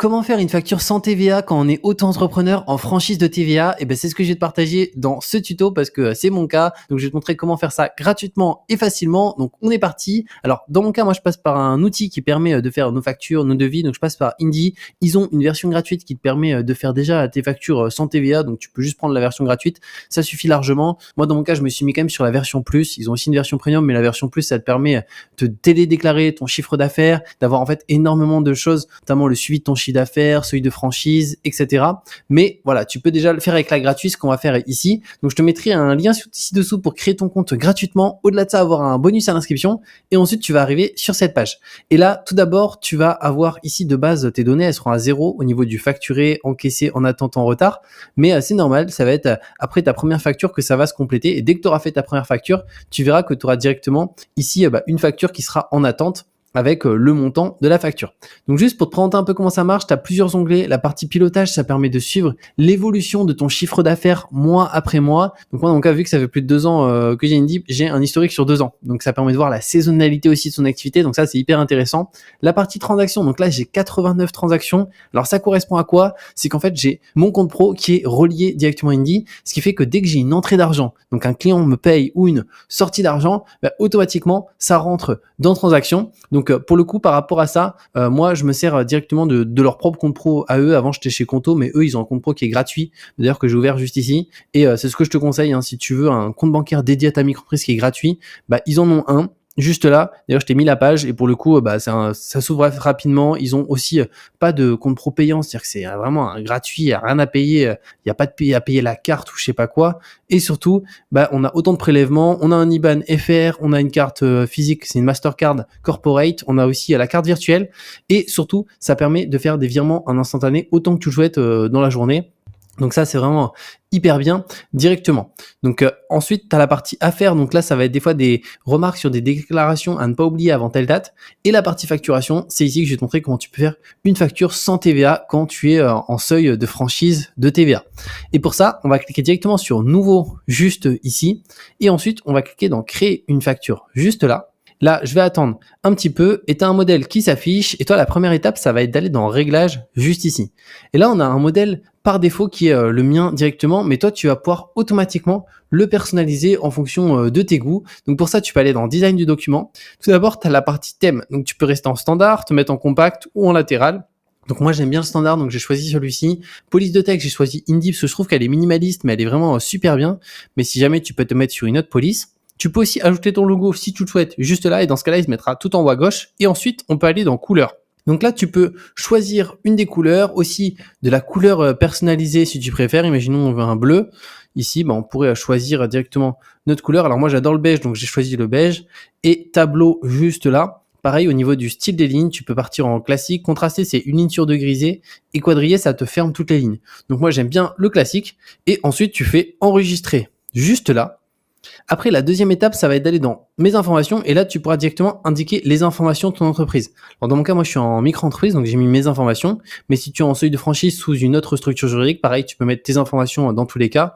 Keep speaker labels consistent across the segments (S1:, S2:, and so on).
S1: comment faire une facture sans TVA quand on est auto-entrepreneur en franchise de TVA? Et ben, c'est ce que je vais te partager dans ce tuto parce que c'est mon cas. Donc, je vais te montrer comment faire ça gratuitement et facilement. Donc, on est parti. Alors, dans mon cas, moi, je passe par un outil qui permet de faire nos factures, nos devis. Donc, je passe par Indy. Ils ont une version gratuite qui te permet de faire déjà tes factures sans TVA. Donc, tu peux juste prendre la version gratuite. Ça suffit largement. Moi, dans mon cas, je me suis mis quand même sur la version plus. Ils ont aussi une version premium, mais la version plus, ça te permet de télédéclarer ton chiffre d'affaires, d'avoir en fait énormément de choses, notamment le suivi de ton chiffre d'affaires, celui de franchise, etc. Mais voilà, tu peux déjà le faire avec la gratuite, ce qu'on va faire ici. Donc, je te mettrai un lien ici dessous pour créer ton compte gratuitement. Au-delà de ça, avoir un bonus à l'inscription. Et ensuite, tu vas arriver sur cette page. Et là, tout d'abord, tu vas avoir ici de base tes données, elles seront à 0 au niveau du facturé, encaissé, en attente, en retard. Mais c'est normal, ça va être après ta première facture que ça va se compléter. Et dès que tu auras fait ta première facture, tu verras que tu auras directement ici une facture qui sera en attente avec le montant de la facture. Donc juste pour te présenter un peu comment ça marche, tu as plusieurs onglets. La partie pilotage, ça permet de suivre l'évolution de ton chiffre d'affaires mois après mois. Donc moi, dans mon cas, vu que ça fait plus de 2 ans que j'ai Indy, j'ai un historique sur 2 ans. Donc ça permet de voir la saisonnalité aussi de son activité. Donc ça, c'est hyper intéressant. La partie transaction, donc là, j'ai 89 transactions. Alors ça correspond à quoi? C'est qu'en fait, j'ai mon compte pro qui est relié directement à Indy, ce qui fait que dès que j'ai une entrée d'argent, donc un client me paye ou une sortie d'argent, automatiquement, ça rentre dans transaction. Donc pour le coup, par rapport à ça, moi je me sers directement de leur propre compte pro à eux. Avant j'étais chez Conto, mais eux ils ont un compte pro qui est gratuit, d'ailleurs que j'ai ouvert juste ici. Et c'est ce que je te conseille, hein, si tu veux un compte bancaire dédié à ta micro-entreprise qui est gratuit, ils en ont un. Juste là, d'ailleurs je t'ai mis la page et pour le coup ça s'ouvre rapidement. Ils ont aussi pas de compte pro payant, c'est-à-dire que c'est vraiment un gratuit, il n'y a rien à payer, il n'y a pas de à payer la carte ou je sais pas quoi. Et surtout, on a autant de prélèvements, on a un IBAN FR, on a une carte physique, c'est une Mastercard Corporate, on a aussi la carte virtuelle et surtout ça permet de faire des virements en instantané autant que tu le souhaites dans la journée. Donc ça, c'est vraiment hyper bien directement. Donc ensuite, tu as la partie affaires. Donc là, ça va être des fois des remarques sur des déclarations à ne pas oublier avant telle date. Et la partie facturation, c'est ici que je vais te montrer comment tu peux faire une facture sans TVA quand tu es en seuil de franchise de TVA. Et pour ça, on va cliquer directement sur Nouveau juste ici. Et ensuite, on va cliquer dans Créer une facture juste là. Là, je vais attendre un petit peu et tu as un modèle qui s'affiche. Et toi, la première étape, ça va être d'aller dans Réglages juste ici. Et là, on a un modèle par défaut qui est le mien directement, mais toi, tu vas pouvoir automatiquement le personnaliser en fonction de tes goûts. Donc pour ça, tu peux aller dans Design du document. Tout d'abord, tu as la partie thème. Donc tu peux rester en standard, te mettre en compact ou en latéral. Donc moi j'aime bien le standard, donc j'ai choisi celui-ci. Police de texte, j'ai choisi Indy parce que je trouve qu'elle est minimaliste, mais elle est vraiment super bien. Mais si jamais tu peux te mettre sur une autre police. Tu peux aussi ajouter ton logo si tu le souhaites juste là et dans ce cas-là, il se mettra tout en haut à gauche. Et ensuite, on peut aller dans couleur. Donc là, tu peux choisir une des couleurs, aussi de la couleur personnalisée si tu préfères. Imaginons on veut un bleu. Ici, on pourrait choisir directement notre couleur. Alors moi, j'adore le beige, donc j'ai choisi le beige. Et tableau juste là. Pareil, au niveau du style des lignes, tu peux partir en classique. Contrasté, c'est une ligne sur deux grisée. Et quadrillé, ça te ferme toutes les lignes. Donc moi, j'aime bien le classique. Et ensuite, tu fais enregistrer juste là. Après, la deuxième étape, ça va être d'aller dans mes informations et là, tu pourras directement indiquer les informations de ton entreprise. Alors, dans mon cas, moi, je suis en micro-entreprise, donc j'ai mis mes informations. Mais si tu es en seuil de franchise sous une autre structure juridique, pareil, tu peux mettre tes informations dans tous les cas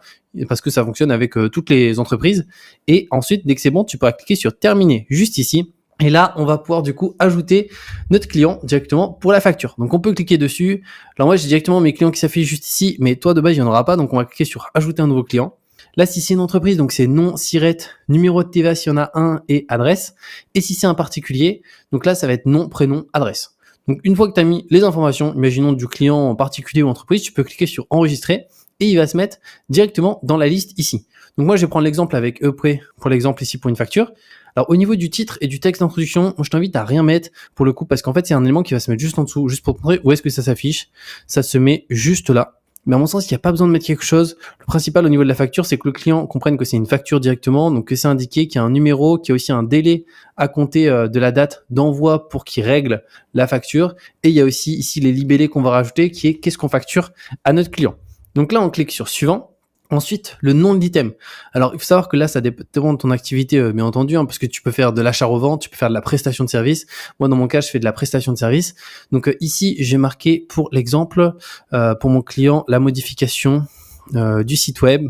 S1: parce que ça fonctionne avec toutes les entreprises. Et ensuite, dès que c'est bon, tu pourras cliquer sur terminer juste ici. Et là, on va pouvoir du coup ajouter notre client directement pour la facture. Donc, on peut cliquer dessus. Alors, moi, j'ai directement mes clients qui s'affichent juste ici, mais toi, de base, il n'y en aura pas. Donc, on va cliquer sur ajouter un nouveau client. Là, si c'est une entreprise, donc c'est nom, SIRET, numéro de TVA s'il y en a un et adresse. Et si c'est un particulier, donc là, ça va être nom, prénom, adresse. Donc, une fois que tu as mis les informations, imaginons du client en particulier ou entreprise, tu peux cliquer sur enregistrer et il va se mettre directement dans la liste ici. Donc, moi, je vais prendre l'exemple avec EPRE pour l'exemple ici pour une facture. Alors, au niveau du titre et du texte d'introduction, moi, je t'invite à rien mettre pour le coup parce qu'en fait, c'est un élément qui va se mettre juste en dessous, juste pour te montrer où est-ce que ça s'affiche. Ça se met juste là. Mais à mon sens, il n'y a pas besoin de mettre quelque chose. Le principal au niveau de la facture, c'est que le client comprenne que c'est une facture directement, donc que c'est indiqué, qu'il y a un numéro, qu'il y a aussi un délai à compter de la date d'envoi pour qu'il règle la facture. Et il y a aussi ici les libellés qu'on va rajouter, qui est qu'est-ce qu'on facture à notre client. Donc là, on clique sur suivant. Ensuite, le nom de l'item. Alors, il faut savoir que là, ça dépend de ton activité, bien entendu, parce que tu peux faire de l'achat-revente, tu peux faire de la prestation de service. Moi, dans mon cas, je fais de la prestation de service. Donc ici, j'ai marqué pour l'exemple, pour mon client, la modification du site web,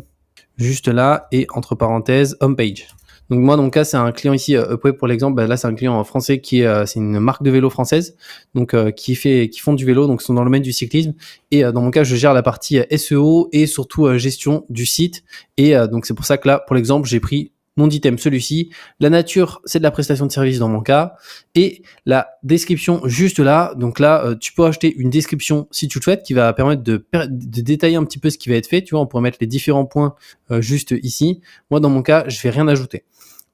S1: juste là, et entre parenthèses, homepage. Donc moi, dans mon cas, c'est un client ici, Upway pour l'exemple. Bah, là, c'est un client français qui est, c'est une marque de vélo française, donc qui font du vélo, donc ils sont dans le domaine du cyclisme. Et dans mon cas, je gère la partie SEO et surtout gestion du site. Et donc c'est pour ça que là, pour l'exemple, j'ai pris nom d'item, celui-ci. La nature, c'est de la prestation de service dans mon cas. Et la description juste là. Donc là, tu peux acheter une description si tu le souhaites qui va permettre de détailler un petit peu ce qui va être fait. Tu vois, on pourrait mettre les différents points juste ici. Moi, dans mon cas, je vais rien ajouter.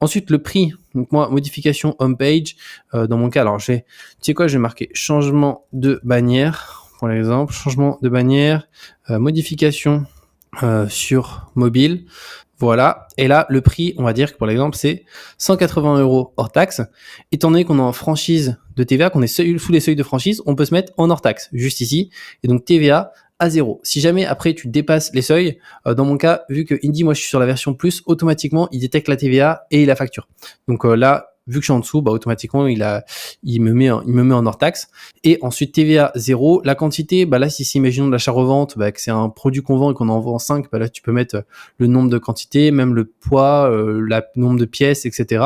S1: Ensuite, le prix. Donc moi, modification homepage. Dans mon cas, alors tu sais quoi, je vais marquer changement de bannière. Pour l'exemple, changement de bannière, modification sur mobile. Voilà. Et là, le prix, on va dire que pour l'exemple, c'est 180 € hors taxe. Étant donné qu'on est en franchise de TVA, qu'on est sous les seuils de franchise, on peut se mettre en hors taxe, juste ici. Et donc TVA à 0. Si jamais après tu dépasses les seuils, dans mon cas, vu que Indy, moi je suis sur la version plus, automatiquement il détecte la TVA et la facture. Donc là, vu que je suis en dessous, bah automatiquement il me met en hors taxe. Et ensuite TVA 0, la quantité, bah là si imaginons de l'achat-revente, bah que c'est un produit qu'on vend et qu'on en vend 5, bah là tu peux mettre le nombre de quantités, même le poids, le nombre de pièces, etc.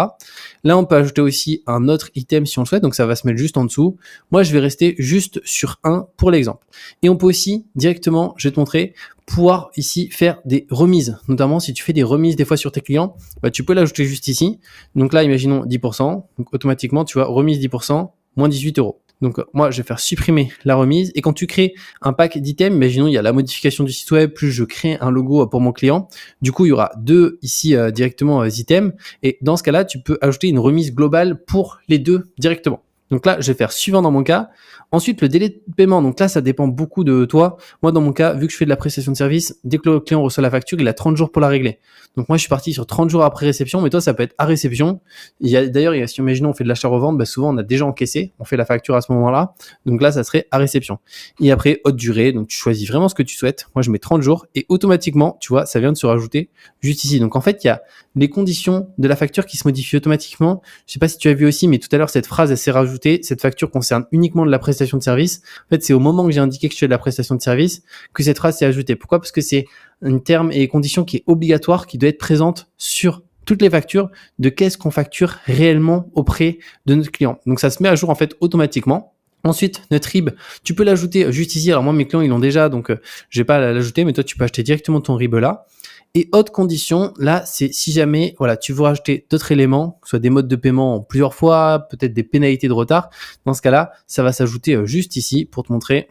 S1: Là on peut ajouter aussi un autre item si on le souhaite, donc ça va se mettre juste en dessous. Moi je vais rester juste sur 1 pour l'exemple. Et on peut aussi directement, je vais te montrer, pouvoir ici faire des remises, notamment si tu fais des remises des fois sur tes clients, bah, tu peux l'ajouter juste ici. Donc là, imaginons 10%, donc automatiquement, tu vois, remise 10%, moins 18 €. Donc moi, je vais faire supprimer la remise. Et quand tu crées un pack d'items, imaginons il y a la modification du site web, plus je crée un logo pour mon client. Du coup, il y aura deux ici directement items. Et dans ce cas-là, tu peux ajouter une remise globale pour les deux directement. Donc là, je vais faire suivant dans mon cas. Ensuite, le délai de paiement. Donc là, ça dépend beaucoup de toi. Moi, dans mon cas, vu que je fais de la prestation de service, dès que le client reçoit la facture, il a 30 jours pour la régler. Donc moi, je suis parti sur 30 jours après réception, mais toi, ça peut être à réception. D'ailleurs, si imaginons on fait de l'achat-revente, bah souvent on a déjà encaissé, on fait la facture à ce moment-là. Donc là, ça serait à réception. Et après, haute durée. Donc tu choisis vraiment ce que tu souhaites. Moi, je mets 30 jours et automatiquement, tu vois, ça vient de se rajouter juste ici. Donc en fait, il y a les conditions de la facture qui se modifient automatiquement. Je sais pas si tu as vu aussi, mais tout à l'heure, cette phrase, elle s'est rajoutée. Cette facture concerne uniquement de la prestation de service. En fait, c'est au moment que j'ai indiqué que je fais de la prestation de service que cette phrase s'est ajoutée. Pourquoi? Parce que c'est un terme et condition qui est obligatoire, qui doit être présente sur toutes les factures de qu'est-ce qu'on facture réellement auprès de notre client. Donc, ça se met à jour, en fait, automatiquement. Ensuite, notre RIB, tu peux l'ajouter juste ici. Alors moi, mes clients, ils l'ont déjà, donc je vais pas l'ajouter, mais toi, tu peux acheter directement ton RIB là. Et autre condition, là, c'est si jamais, voilà, tu veux rajouter d'autres éléments, que ce soit des modes de paiement plusieurs fois, peut-être des pénalités de retard. Dans ce cas-là, ça va s'ajouter juste ici pour te montrer.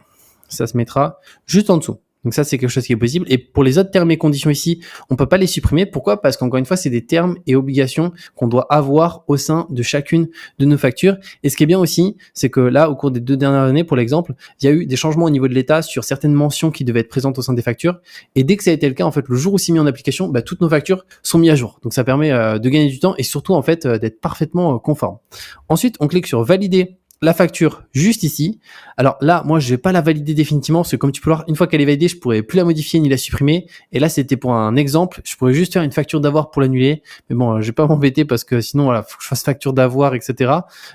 S1: Ça se mettra juste en dessous. Donc ça, c'est quelque chose qui est possible. Et pour les autres termes et conditions ici, on peut pas les supprimer. Pourquoi? Parce qu'encore une fois, c'est des termes et obligations qu'on doit avoir au sein de chacune de nos factures. Et ce qui est bien aussi, c'est que là, au cours des 2 dernières années, pour l'exemple, il y a eu des changements au niveau de l'État sur certaines mentions qui devaient être présentes au sein des factures. Et dès que ça a été le cas, en fait, le jour où c'est mis en application, bah, toutes nos factures sont mises à jour. Donc ça permet de gagner du temps et surtout, en fait, d'être parfaitement conforme. Ensuite, on clique sur valider la facture juste ici. Alors là, moi, je vais pas la valider définitivement parce que comme tu peux le voir, une fois qu'elle est validée, je pourrais plus la modifier ni la supprimer. Et là, c'était pour un exemple. Je pourrais juste faire une facture d'avoir pour l'annuler. Mais bon, je vais pas m'embêter parce que sinon, voilà, faut que je fasse facture d'avoir, etc.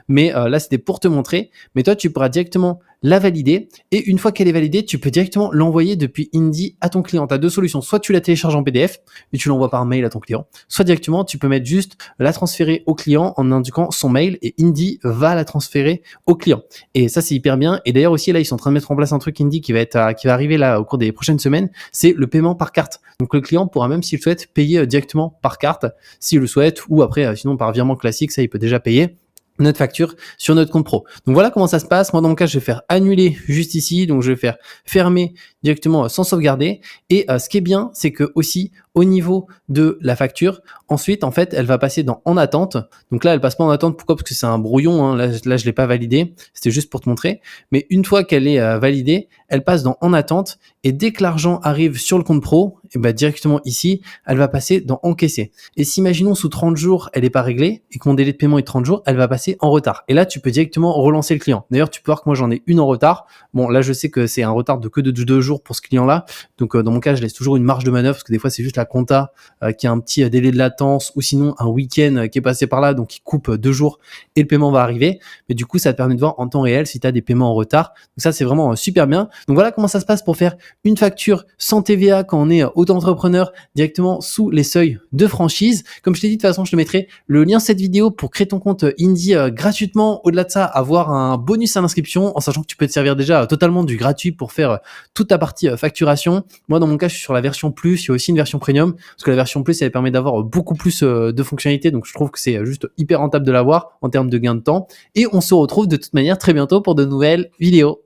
S1: Mais là, c'était pour te montrer. Mais toi, tu pourras directement la valider. Et une fois qu'elle est validée, tu peux directement l'envoyer depuis Indy à ton client. Tu as deux solutions. Soit tu la télécharges en PDF et tu l'envoies par mail à ton client. Soit directement, tu peux mettre juste la transférer au client en indiquant son mail et Indy va la transférer au client. Et ça, c'est hyper bien. Et d'ailleurs aussi, là, ils sont en train de mettre en place un truc Indy qui va arriver là au cours des prochaines semaines. C'est le paiement par carte. Donc le client pourra même, s'il le souhaite, payer directement par carte, s'il le souhaite, ou après, sinon par virement classique, ça, il peut déjà payer notre facture sur notre compte pro. Donc voilà comment ça se passe. Moi, dans mon cas, je vais faire annuler juste ici. Donc je vais faire fermer directement sans sauvegarder. Et ce qui est bien, c'est que aussi au niveau de la facture, ensuite, en fait, elle va passer dans en attente. Donc là, elle passe pas en attente. Pourquoi? Parce que c'est un brouillon. Hein. Là, je l'ai pas validé. C'était juste pour te montrer. Mais une fois qu'elle est validée, elle passe dans en attente. Et dès que l'argent arrive sur le compte pro, et ben directement ici, elle va passer dans encaisser. Et si imaginons sous 30 jours, elle est pas réglée et que mon délai de paiement est 30 jours, elle va passer en retard. Et là, tu peux directement relancer le client. D'ailleurs, tu peux voir que moi, j'en ai une en retard. Bon, là, je sais que c'est un retard de 2 jours pour ce client-là. Donc, dans mon cas, je laisse toujours une marge de manœuvre parce que des fois, c'est juste la ta compta qui a un petit délai de latence ou sinon un week-end qui est passé par là, donc qui coupe 2 jours et le paiement va arriver. Mais du coup, ça te permet de voir en temps réel si tu as des paiements en retard. Donc ça, c'est vraiment super bien. Donc voilà comment ça se passe pour faire une facture sans TVA quand on est auto-entrepreneur directement sous les seuils de franchise. Comme je t'ai dit, de toute façon, je te mettrai le lien de cette vidéo pour créer ton compte Indie gratuitement. Au-delà de ça, avoir un bonus à l'inscription en sachant que tu peux te servir déjà totalement du gratuit pour faire toute ta partie facturation. Moi, dans mon cas, je suis sur la version Plus. Il y a aussi une version Premium parce que la version Plus, elle permet d'avoir beaucoup plus de fonctionnalités. Donc, je trouve que c'est juste hyper rentable de l'avoir en termes de gain de temps. Et on se retrouve de toute manière très bientôt pour de nouvelles vidéos.